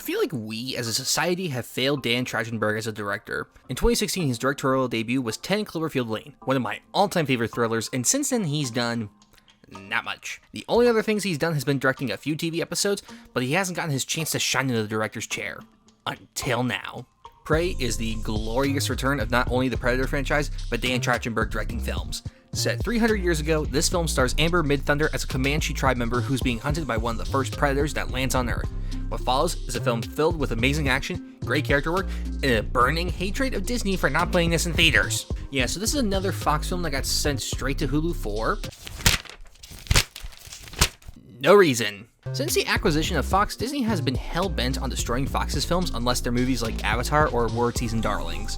feel like we, as a society, have failed Dan Trachtenberg as a director. In 2016, his directorial debut was 10 Cloverfield Lane, one of my all-time favorite thrillers, and since then he's done not much. The only other things he's done has been directing a few TV episodes, but he hasn't gotten his chance to shine into the director's chair. Until now. Prey is the glorious return of not only the Predator franchise, but Dan Trachtenberg directing films. Set 300 years ago, this film stars Amber Midthunder as a Comanche tribe member who's being hunted by one of the first predators that lands on Earth. What follows is a film filled with amazing action, great character work, and a burning hatred of Disney for not playing this in theaters. Yeah, so this is another Fox film that got sent straight to Hulu for no reason. Since the acquisition of Fox, Disney has been hell-bent on destroying Fox's films unless they're movies like Avatar or World Season Darlings.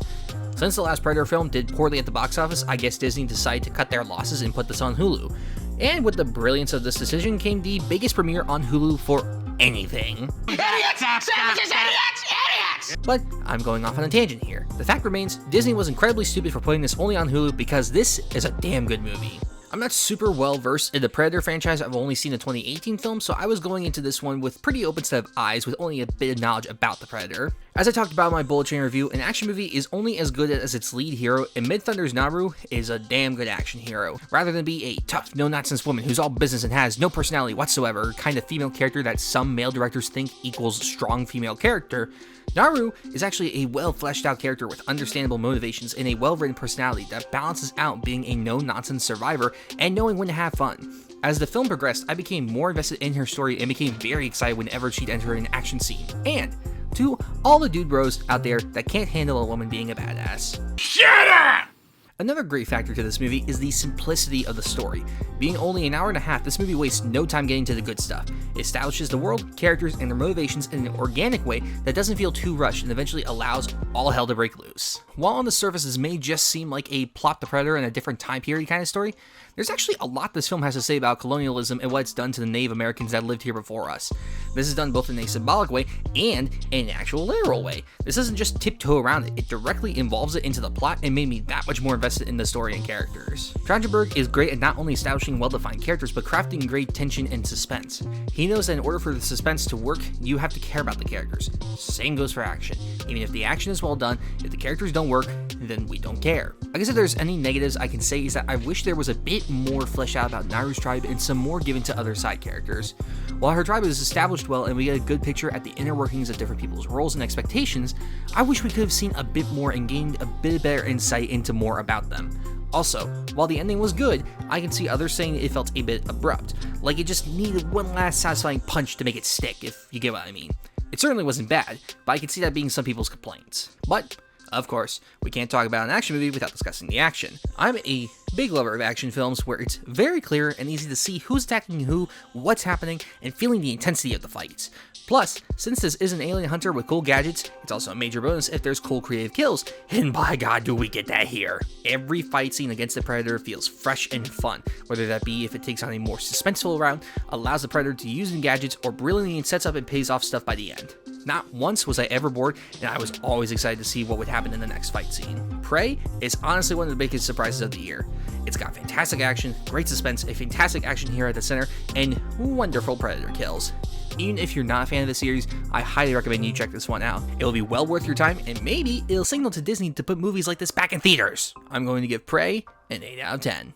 Since the last Predator film did poorly at the box office, I guess Disney decided to cut their losses and put this on Hulu. And with the brilliance of this decision came the biggest premiere on Hulu for anything. Idiots! Savages, idiots! But I'm going off on a tangent here. The fact remains, Disney was incredibly stupid for putting this only on Hulu because this is a damn good movie. I'm not super well versed in the Predator franchise. I've only seen the 2018 film, so I was going into this one with pretty open set of eyes with only a bit of knowledge about the Predator. As I talked about in my bullet train review, an action movie is only as good as its lead hero, and Midthunder's Naru is a damn good action hero. Rather than be a tough, no-nonsense woman who's all business and has no personality whatsoever, kind of female character that some male directors think equals strong female character, Naru is actually a well-fleshed-out character with understandable motivations and a well-written personality that balances out being a no-nonsense survivor and knowing when to have fun. As the film progressed, I became more invested in her story and became very excited whenever she'd enter an action scene. And to all the dude bros out there that can't handle a woman being a badass, shut up! Another great factor to this movie is the simplicity of the story. Being only an hour and a half, this movie wastes no time getting to the good stuff. It establishes the world, characters, and their motivations in an organic way that doesn't feel too rushed and eventually allows all hell to break loose. While on the surface this may just seem like a plot the Predator in a different time period kind of story, there's actually a lot this film has to say about colonialism and what it's done to the Native Americans that lived here before us. This is done both in a symbolic way and in an actual literal way. This doesn't just tiptoe around it, it directly involves it into the plot and made me that much more invested in the story and characters. Trachtenberg is great at not only establishing well-defined characters, but crafting great tension and suspense. He knows that in order for the suspense to work, you have to care about the characters. Same goes for action. Even if the action is well done, if the characters don't work, then we don't care. I guess if there's any negatives I can say is that I wish there was a bit more fleshed out about Naru's tribe and some more given to other side characters. While her tribe is established well and we get a good picture at the inner workings of different people's roles and expectations, I wish we could have seen a bit more and gained a bit better insight into more about them. Also, while the ending was good, I can see others saying it felt a bit abrupt, like it just needed one last satisfying punch to make it stick, if you get what I mean. It certainly wasn't bad, but I can see that being some people's complaints. But of course, we can't talk about an action movie without discussing the action. I'm a big lover of action films where it's very clear and easy to see who's attacking who, what's happening, and feeling the intensity of the fights. Plus, since this is an alien hunter with cool gadgets, it's also a major bonus if there's cool creative kills, and by god do we get that here. Every fight scene against the Predator feels fresh and fun, whether that be if it takes on a more suspenseful route, allows the Predator to use the gadgets, or brilliantly sets up and pays off stuff by the end. Not once was I ever bored, and I was always excited to see what would happen in the next fight scene. Prey is honestly one of the biggest surprises of the year. It's got fantastic action, great suspense, a fantastic action hero at the center, and wonderful Predator kills. Even if you're not a fan of the series, I highly recommend you check this one out. It'll be well worth your time, and maybe it'll signal to Disney to put movies like this back in theaters. I'm going to give Prey an 8 out of 10.